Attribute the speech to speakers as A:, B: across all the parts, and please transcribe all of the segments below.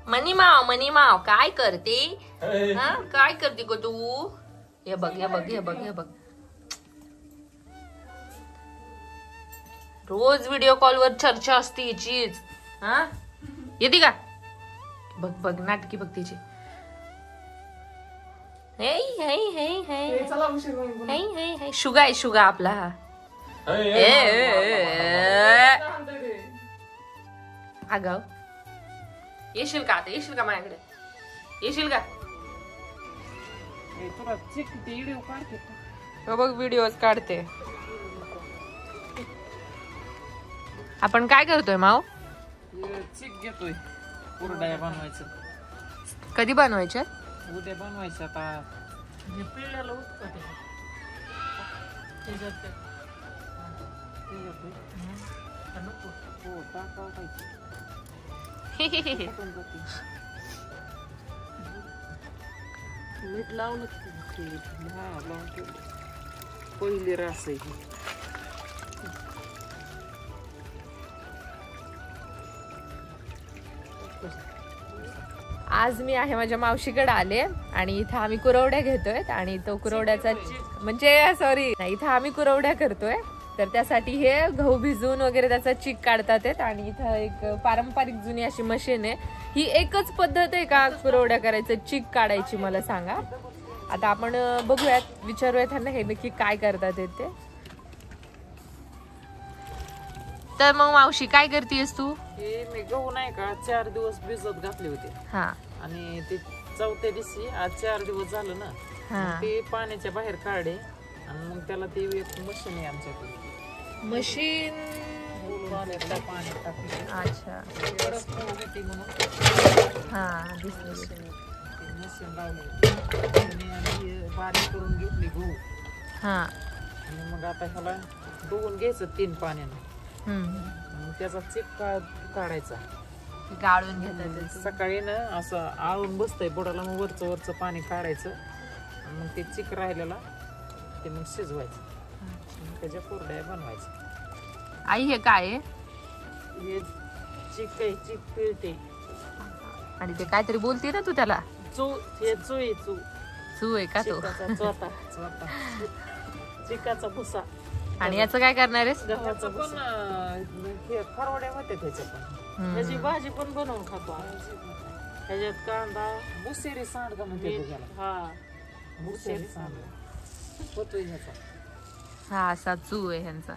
A: मनी माव काय करते? काय करते गो तू? हे बघ हे बघ हे बघ हे बघ, रोज व्हिडिओ कॉलवर चर्चा असते याचीच. हा येते का? बघ बघ नाटकी बघ तिची. शुगा आहे शुगा आपला हा. आगाव येशील का? आता येशील का माझ्याकडे? येशील का? बघ व्हिडिओ काढते. आपण काय करतोय माव?
B: चिक घेतोय. कुरडया बनवायचं.
A: कधी बनवायच्या?
B: उद्या बनवायचं. आता पिळलेलं उतकत मीठ लावलं पहिली रास आहे.
A: आज मी आहे माझ्या मावशीकडे आले आणि इथं आम्ही कुरवड्या घेतोय आणि तो कुरवड्याचा म्हणजे सॉरी इथं आम्ही कुरवड्या करतोय. तर त्यासाठी हे गहू भिजवून वगैरे त्याचा चिक काढतात आहेत. आणि इथं एक पारंपरिक जुनी अशी मशीन आहे. ही एकच पद्धत आहे का कुरवड्या करायचं चिक काढायची? मला सांगा. आता आपण बघूयात, विचारूयात त्यांना हे नक्की काय करतात ते. तर मग मावशी काय करतेस तू?
B: हे मी गहू नाही का 4 दिवस भिजत घातले होते.
A: हा
B: आणि ते चौथ्या दिवशी आज 4 दिवस झालं ना. ते पाण्याच्या बाहेर काढे आणि मग त्याला ते एक मशीन आहे आमच्याकडे.
A: मशीन
B: पाण्यात टाकून.
A: अच्छा हा
B: मशीन लावली बारीक करून घेतली गहू.
A: हा
B: आणि मग आता ह्याला धुवून घ्यायचं 3 पाण्याने. त्याचा चिक काढायचा.
A: गाळून घेतात.
B: सकाळी ना असं आळून बसतंय बुडाला. मग वरचं पाणी काढायचं. मग ते चिक राहिलेला ते मग शिजवायचं. त्याच्या कुरड्या बनवायचं.
A: आई हे काय आहे?
B: हे चिक आहे. चिक पिळते.
A: आणि ते काहीतरी बोलते ना तू त्याला?
B: चू आहे.
A: चू आहे का तो?
B: चिकाचा भुसा.
A: आणि याचं काय करणार आहेस?
B: गव्हाचं पण खरवड्या होते त्याच्या पण. ह्याची भाजी पण बनवून खातो. ह्याच्यात कांदा मुसेरी सांडगा म्हणते त्याला. हा मुसेरी सांडगा होतोय ह्याचा. हा
A: असा चू आहे ह्यांचा.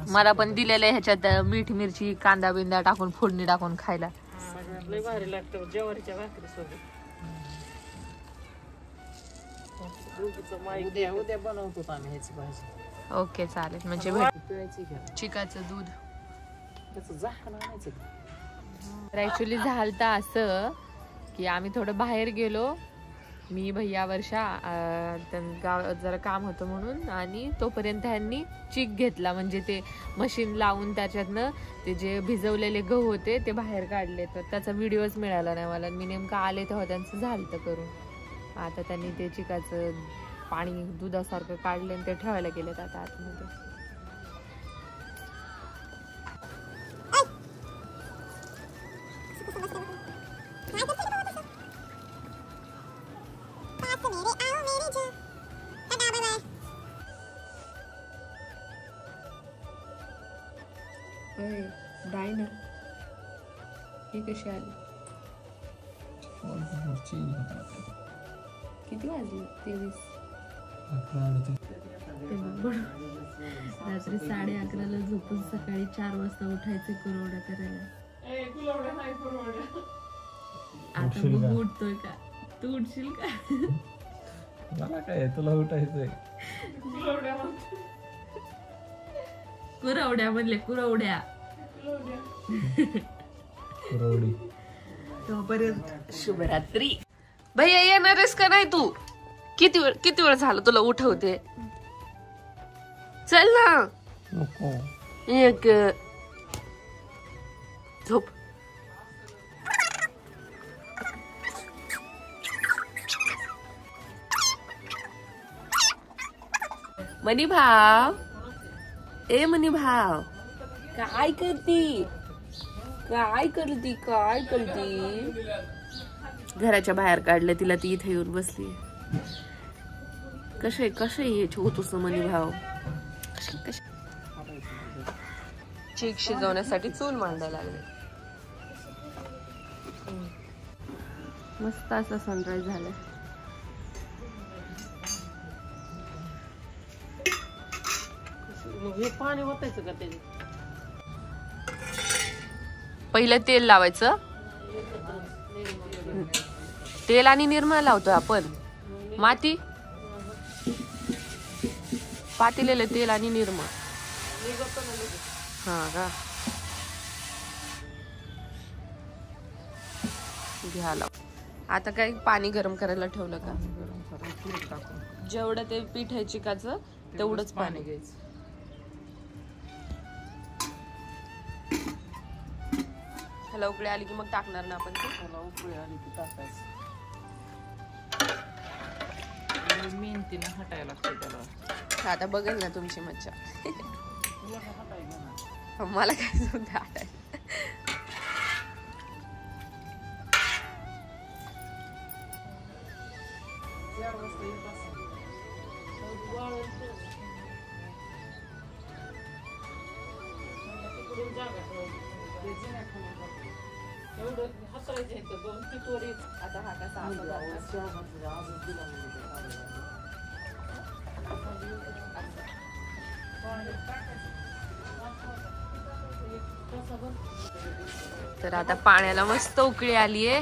A: मला पण दिलेलं आहे ह्याच्यात मीठ मिरची कांदा बिंदा टाकून फोडणी टाकून खायला.
B: लय भारी लागतं ज्वारीच्या भाकरी सोबत. उद्या बनवतो आम्ही ह्याची भाजी.
A: ओके चालेल. म्हणजे चिकाचं दूध तर ऍक्च्युली झालं असं की आम्ही थोडं बाहेर गेलो. मी भैया वर्षा गाव जरा काम होतं म्हणून. आणि तोपर्यंत ह्यांनी चिक घेतला. म्हणजे ते मशीन लावून त्याच्यातनं ते जे भिजवलेले गहू होते ते बाहेर काढले. तर त्याचा व्हिडिओच मिळाला नाही मला. मी नेमकं आले तेव्हा त्यांचं झालं करून. आता त्यांनी ते चिकाचं पाणी दुधासारखं काढले आणि ते ठेवायला गेलेत आता आतमध्ये. डायना हे कशी आली? किती वाजले? 23. रात्री 11:30ला झोपून सकाळी 4 वाजता उठायचे कुरवड्या करायला. आता मग उठतोय का? तू उठशील का?
C: मला काय तुला उठायचंय?
A: कुरवड्या म्हणले कुरवड्या.
C: कुरवडी.
A: तोपर्यंत शुभरात्री. भैया येणारच का नाही तू? किती वेळ झालं तुला उठवते. चल ना.
C: नको.
A: एक झोप. मनी भाव. ए मनी भाव काय करती? काय करती काय करती. घराच्या बाहेर काढलं तिला, ती इथे येऊन बसली. कसे हे छोटूस मनी भाव. चीक शिजवण्यासाठी चूल मांडायला लागले. मस्त असा सनराईज झाला.
B: हे पाणी ओतायचं का त्याच्यात?
A: पहिलं तेल लावायचं. तेल आणि निरमा लावतोय आपण. माती पातेलेलं तेल आणि निरमा. हा का घ्या लाव. आता काय पाणी गरम करायला ठेवलं का? जेवढं ते पीठ आहे चिकाचं तेवढंच पाणी घ्यायचं. ह्याला उकळी आली की मग टाकणार ना आपण ते.
B: उकळी आली की टाकायचं. मेहनतीनं हटायला लागते त्याला.
A: आता बघेल ना तुमची मज्जा. मला काय सुद्धा हटायला. आता हा कसा तर आता पाण्याला मस्त उकळी आली आहे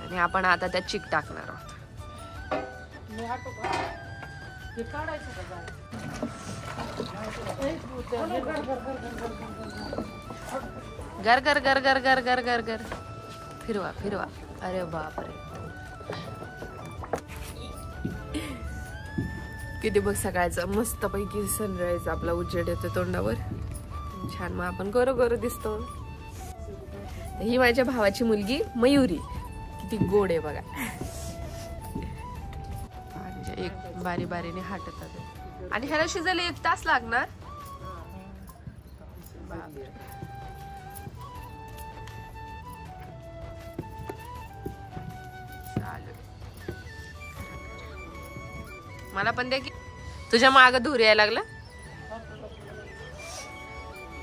A: आणि आपण आता त्यात चीक टाकणार आहोत. गर गर गर गर गर गर गर गर फिरवा फिरवा. अरे बापरे किती बघ सकाळचा मस्त पैकी सनराईज आपला उजेड येतो तोंडावर. छान मग आपण गोरो गोरो दिसतो. ही माझ्या भावाची मुलगी मयुरी. किती गोड आहे बघा. म्हणजे एक बारी बारीने हाटतात आणि ह्याला शिजायला 1 तास लागणार. मला पण द्या की. तुझ्या माग धूर यायला लागला.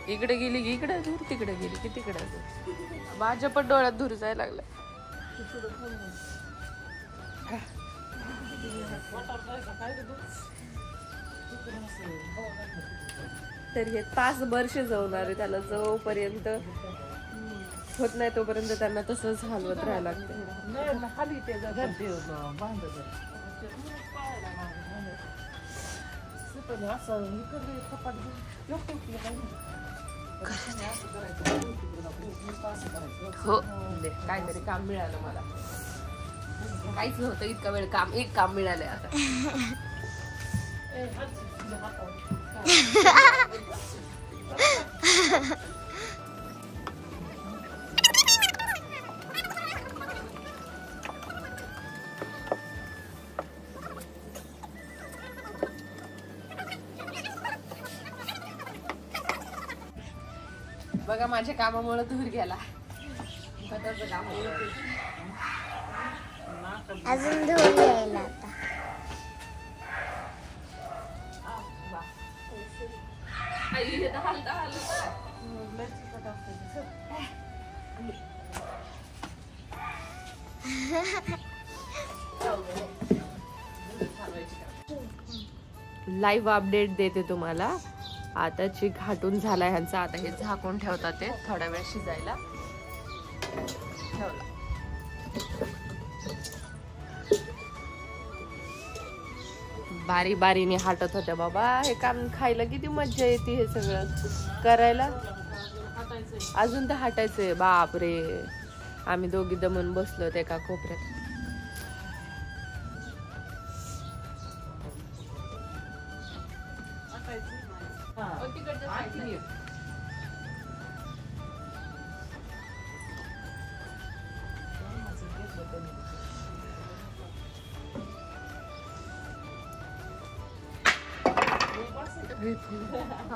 A: इकडे गेली की इकडे धूर, तिकडे गेली की तिकडे धूर. माझ्या पण डोळ्यात धूर जायला लागला. तर हे तासभर शिजवणार आहे त्याला. जोपर्यंत होत नाही तोपर्यंत त्यांना तसंच हलवत राहायला लागतं. हो काहीतरी काम मिळालं मला. काहीच नव्हतं इतका वेळ काम. एक काम मिळालंय आता. बघा माझ्या कामामुळे दूर गेला. काम
D: अजून धुवून यायला आता.
A: लाईव्ह अपडेट देते तुम्हाला. आता चीक हाटून झालाय ह्यांचा. आता हे झाकून ठेवतात ते थोडा वेळ शिजायला. ठेवला. बारी बारीने हाटत होत्या बाबा. हे काम खायला किती मज्जा येते. हे सगळं करायला. अजून तर हाटायचंय. बापरे आम्ही दोघी दमून बसलो एका कोपऱ्यात.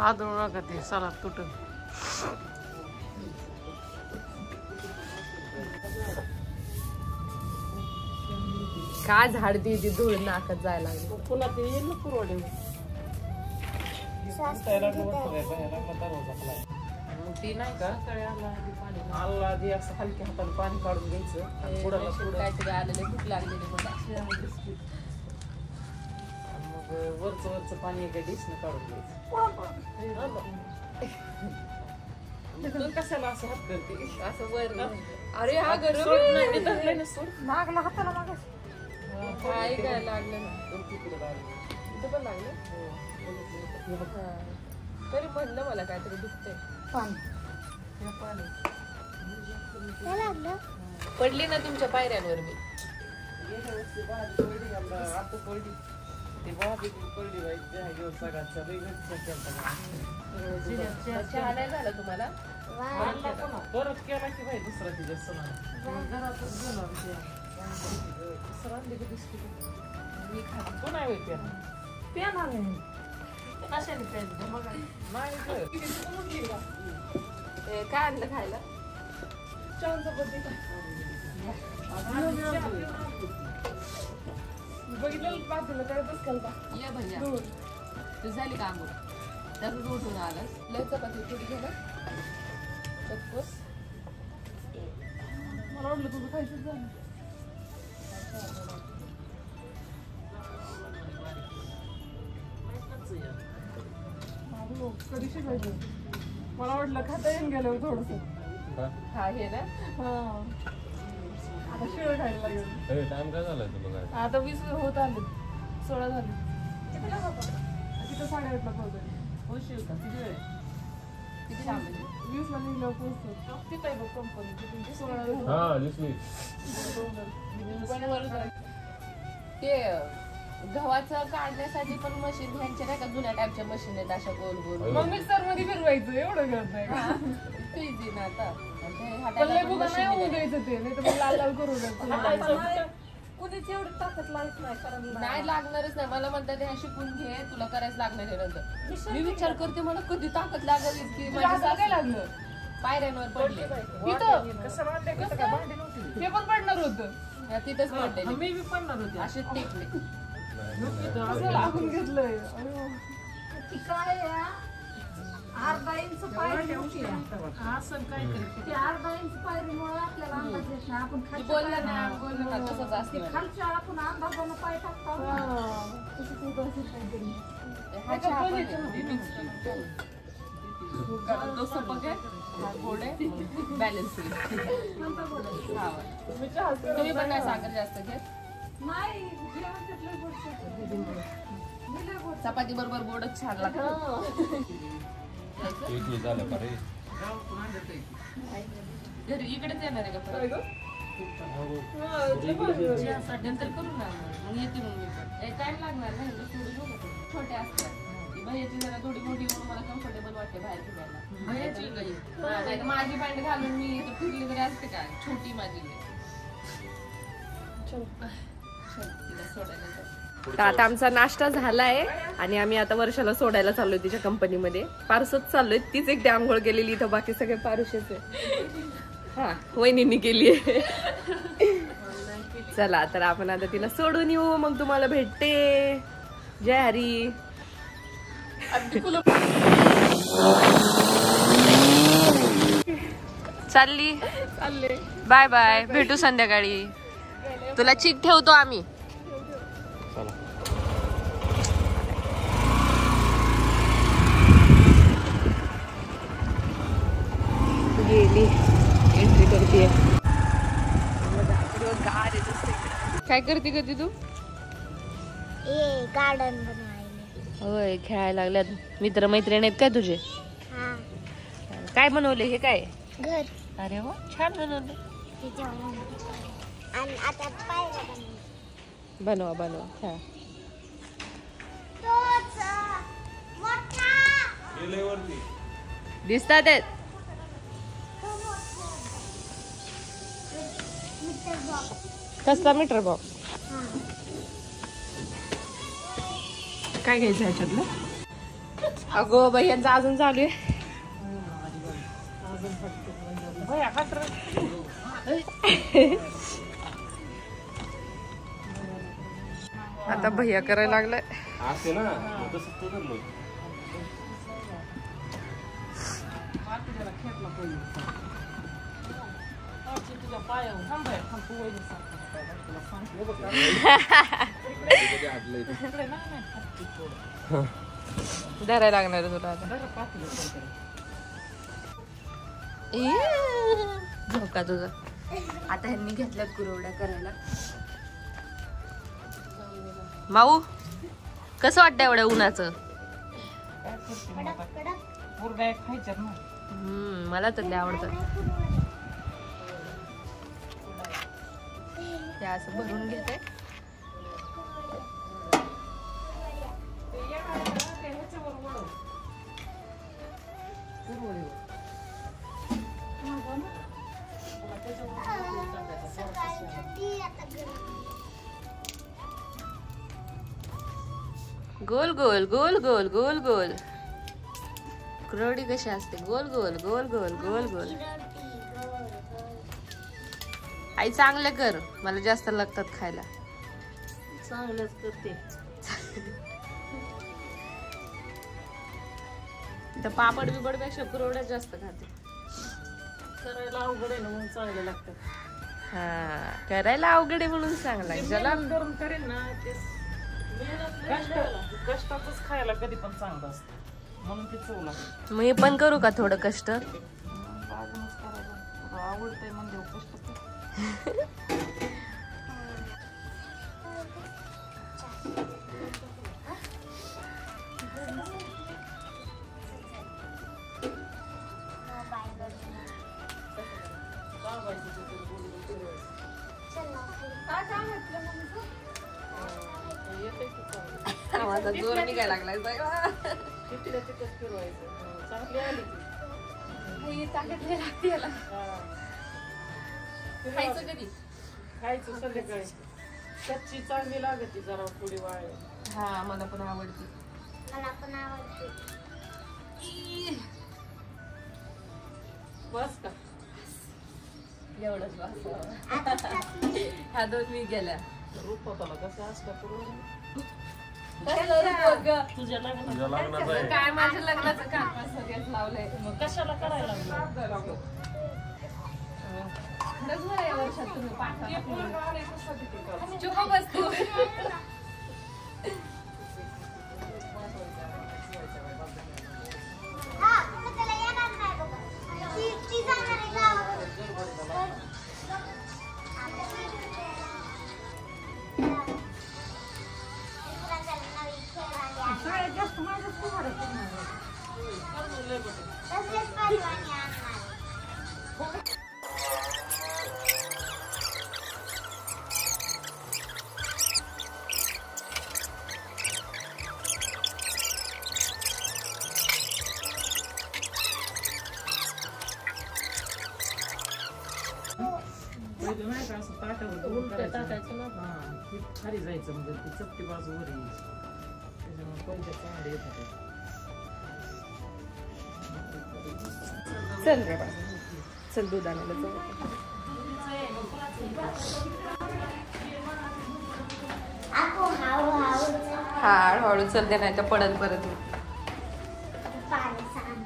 B: आदळू नका ते सलाद तुटून.
A: का झाडती ती धूळ नाकत जायला लागली.
B: पुन्हा ते येईल ना कुरवडे. ती नाही का आला आधी असं हलक्या हाताने पाणी काढून घ्यायचं आणि पुढं
A: काहीतरी आलेले भूक लागलेली मला.
B: मग वरचं पाणी एका डिशनं काढून घ्यायचं. कशाला असं हात करते
A: असं वर. अरे हा
B: लागला हाताला मागे
A: काय लागलं ना इथं पण लागलं. तरी म्हणलं मला काहीतरी दुखतंय. पडली ना तुमच्या पायऱ्यांवर मी. चहा नाही झाला तुम्हाला.
B: परत केला की भाई दुसरा तिच्या तू नाही होईल
A: काय आणलं खायला. ये भैया तू झाली का आंघोळ. त्यातच उठून आलास. लय चपाती थोडी घे ना. चक्कोस
B: मला वाटलं तुझं खायचं झालं. कधी शिकायचं मला वाटलं खाता येऊन गेलं थोडस.
A: हा हे ना.
B: आता शिळ खायला लागेल.
C: टाइम काय झालाय तुला.
B: आता 20 होत आले 16 झाले. तिथं 8:30ला पोहोचले. हो शिव का किती वेळ. 20ला निघल्यावर पोहोचतो. तिथं आहे बघ कंपनी 16.
A: ते गव्हाचं काढण्यासाठी पण मशीन घ्यायचे नाही का. जुन्या टाईपच्या मशीन आहेत अशा गोल गोल.
B: मग मिक्सर मध्ये फिरवायचं एवढं करत नाही
A: इझी ना आता.
B: नाही होऊन द्यायचं ते नाही तर मग लाल लाल करू द्यायचं.
A: कुणीच एवढी ताकद लागत नाही लागणारच नाही. मला म्हणतात हे शिकून घे तुला करायच लागणार आहे नंतर. मी विचार करते मला कधी ताकद लागेल की
B: काय लागलं.
A: पायऱ्यांवर पडले.
B: ते पण पडणार होतं.
A: तिथंच पडले.
B: मी बी पडणार होते.
A: असे टेकले.
B: लागून घेतलंय.
E: काय अर्धा इंच पायरी मोठी
B: असं काय
E: ते अर्धा इंच पायरीमुळे आपल्याला अंदाज येत नाही. आपण
A: बोललं ना तसंच असते.
E: खालच्या आपण अंदाजानं पाय टाकतो.
A: बॅलन्स तुम्ही पण नाही साखर जास्त घेत. चपाती बरोबर गोडच छान लागतं. घरी इकडेच येणार आहे का नंतर करू ना. मग येते मग मी टाइम लागणार नाही. छोटे असतात भैयाची जरा थोडी मोठी म्हणून मला कम्फर्टेबल वाटते बाहेर फिरायला. भैयाची माझी पॅन्ट घालून मी इथं फिरली तरी असते का छोटी माझी. आता आमचा नाश्ता झालाय आणि आम्ही आता वर्षाला सोडायला चाललोय तिच्या कंपनीमध्ये. पारसच चाललोय. तीच एकटी आंघोळ केलेली. इथं बाकी सगळे पारुशेच आहे. हा वहिनींनी केली आहे. चला तर आपण आता तिला सोडून येऊ मग तुम्हाला भेटते. जय हरी. चालले बाय बाय. भेटू संध्याकाळी. तुला चिक ठेवतो आम्ही. गेली एंट्री करते. काय करते कधी तू.
D: गार्डन बनवायला.
A: होय खेळायला लागल्यात. मित्र मैत्रिणी आहेत काय तुझे. काय बनवले हे काय.
D: घर.
A: अरे वा छान बनवलं.
D: आणि आता पायऱ्या
A: बनवा बनवा खेळा. दिसतात आहेत. कसला मीटर बॉक्स.
B: काय घ्यायचं ह्याच्यातलं.
A: अगो बाई यांचं अजून चालू आहे. आता भैया करायला लागलाय.
C: असे ना तसं तो धरलो.
B: तुझ्या पायावर थांबाय थांबू वहिनी
A: धरायला लागणार तुला आता. झोका तुझा. आता ह्यांनी घेतल्यात कुरवड्या करायला. माऊ कसं वाटतं एवढ्या उन्हाचं?
B: खायच्यात ना.
A: मला तर लय आवडतं. ते असं भरून घेते. गोल गोल गोल गोल गोल गोल. कुरवडी कशी असते? गोल गोल गोल गोल गोल गोल. आई चांगलं कर, मला जास्त लागतात खायला.
B: चांगलंच करते.
A: तर पापड बिपड पेक्षा कुरवड्या जास्त खाते.
B: करायला अवघड आहे ना म्हणून चांगलं लागतं.
A: हा करायला अवघड आहे म्हणून चांगला. ज्याला
B: करून करेन ना ते कष्टातच खायला कधी पण चांगलं असतं म्हणून ते चव लागते.
A: मी पण करू का थोडं कष्ट?
B: आवडतंय म्हणजे कष्ट.
A: माझा जोर निघायला लागलाय सगळा.
B: चांगली आली
A: खायचं कधी?
B: खायचं संध्याकाळी. कच्ची चांगली लागते जरा थोडी वाळ.
A: हा मला पण आवडते.
D: मला पण आवडते.
B: बस का
A: एवढंच बस. ह्या दोन मी गेल्या.
B: रूपाला कसं असतं करून
C: तुझ्या लग्नाचं आहे.
A: काय माझ्या लग्नाचं काम सगळ्यात लावलंय.
B: मग कशाला करायला लागलं?
A: खरंच बरं या वर्षात तुम्ही पाठवा. चुप बस तू.
D: हा तुम्ही त्याला येणार नाही बघा. ती जाणार आहे गावाकडे.
E: सगळ्यात जास्त माझ्याच कुमारच
D: तसलेच पाहिजे आणणार.
B: पहिले नाही का असं ताटावर उलट्या टाकायचं ना. हा ती खाली जायचं म्हणजे ती चपटी बाजू वर यायची. त्याच्यामुळे कोणत्या चांगले येत होते.
A: चल रे बा. चल दूध आणायला जाऊ.
D: आपण हळूहळू
A: हा हळूहळू चलते नाही तर पडत परत.
D: पाणी सांगू.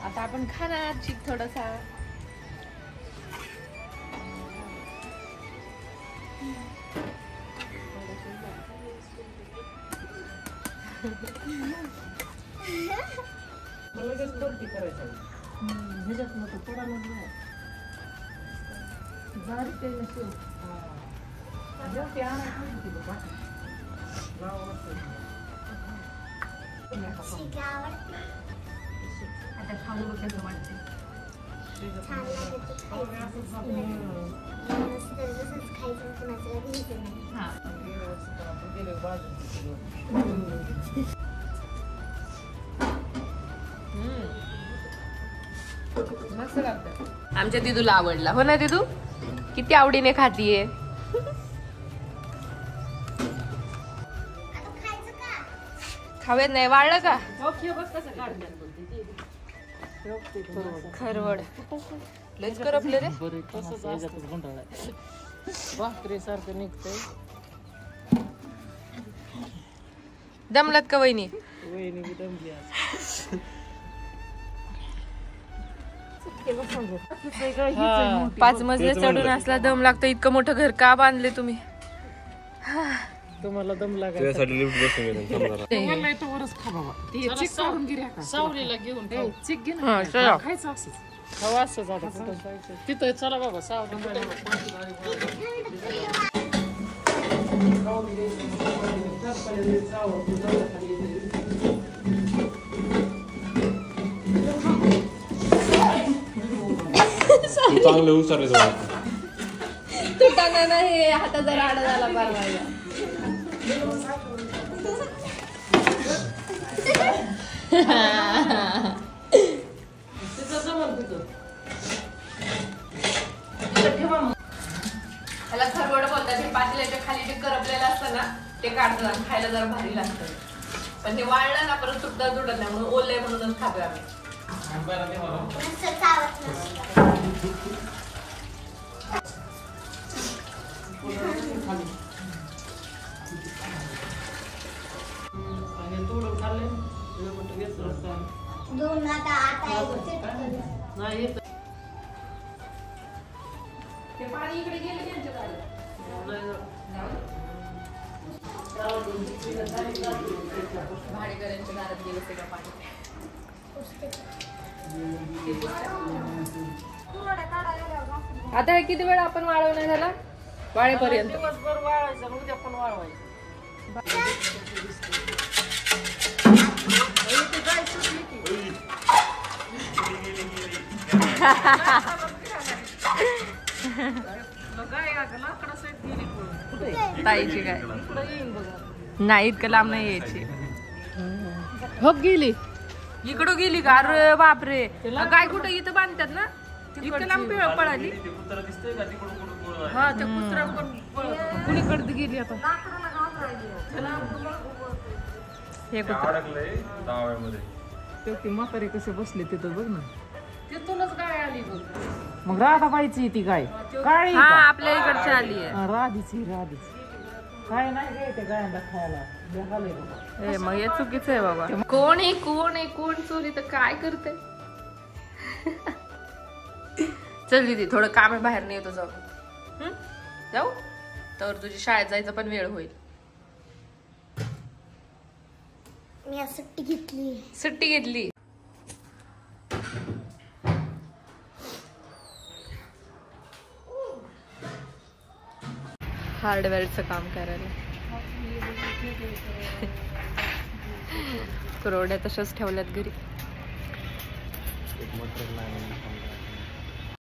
A: आता आपण खाणार चिक थोडासा.
B: लगेच परती करायचं. ह्याच्यात नको पडायला नाही.
E: झाली ते नसेल.
B: जेवढी आणायची ती बाबा. गावात
D: शिक आवडते.
A: आता खाऊ कसं वाटते.
D: छान लागते खायचं. मस्त जसंच खायचं कुणाचं घ्यायचं नाही.
A: हा
B: गेले बाजू.
A: मस्त लागतं. आमच्या दिदूला आवडला हो ना दिदू? किती आवडीने खातीये. खावेत नाही वाळलं का
B: ओके बघ कसं काढतात
A: खरवड लयच करपले रे
B: भाकरी सारखं निघतंय
A: दमलात का वहिनी
B: वहिनी बी दमली आज. हा.
A: 5 मजले चढून असला दम लागतो इतकं मोठं घर का बांधले तुम्ही
B: तुम्हाला दम लागायचा
C: त्यासाठी लिफ्ट बसून गेलो
B: मला इथं वरच खा बाबा ते चिक काढून गिऱ्या का सावलीला घेऊन चिक घे ना खायचं असंच खावा असंच आता कुठं जायचं तिथं चला बाबा सावली
C: चांगलं हुशार
A: तुटाना नाही हाता जरा आडा झाला परवायला ह्याला खरवड बोलतात हे पातेल्याच्या खाली जे करपलेलं असतं ना ते काढतात आणि खायला जरा भारी लागतं पण ते वाळलं ना परत तुटत नाही म्हणून ओललंय म्हणूनच खातोय आम्ही
D: नुसतं चावत नसतं.
B: तोडून खाल्ले
D: दोन आता चिटकलं.
B: नाही येत
A: ते पाणी इकडे गेलं त्यांच्या दारात. भाडेकरांच्या दारात गेलं ते का पाणी आता हे किती वेळ आपण वाळवणार झाला वाळेपर्यंत
B: दिवसभर वाळवायचं आणि उद्या पण वाळवायचं
A: ताईची काय नाही इतकं लांब नाही यायची हो गेली इकडं गेली का अरे बापरे काय कुठं इथं बांधतात ना इतकं लांब पळाली हा ते कुत्रा पण कुणीकडे गेली आता हे
B: ते म्हातारे कसे बसले तिथं बघ ना तिथूनच गाय आली बघ मग राधाबाईची ती गाय काळी
A: हा आपल्या इकडची आली आहे
B: राधीची काय नाही ते गायला खायला
A: मग हे चुकीचं आहे बाबा कोण आहे कोण चोरी तर काय करते चल दीदी थोडं काम आहे बाहेर नाही येतो जाऊ जाऊ तर तुझी शाळेत जायचं पण वेळ होईल
D: मी आज सुट्टी
A: घेतली हार्डवेअरचं काम करायला कुरवड्या तशाच ठेवल्यात घरी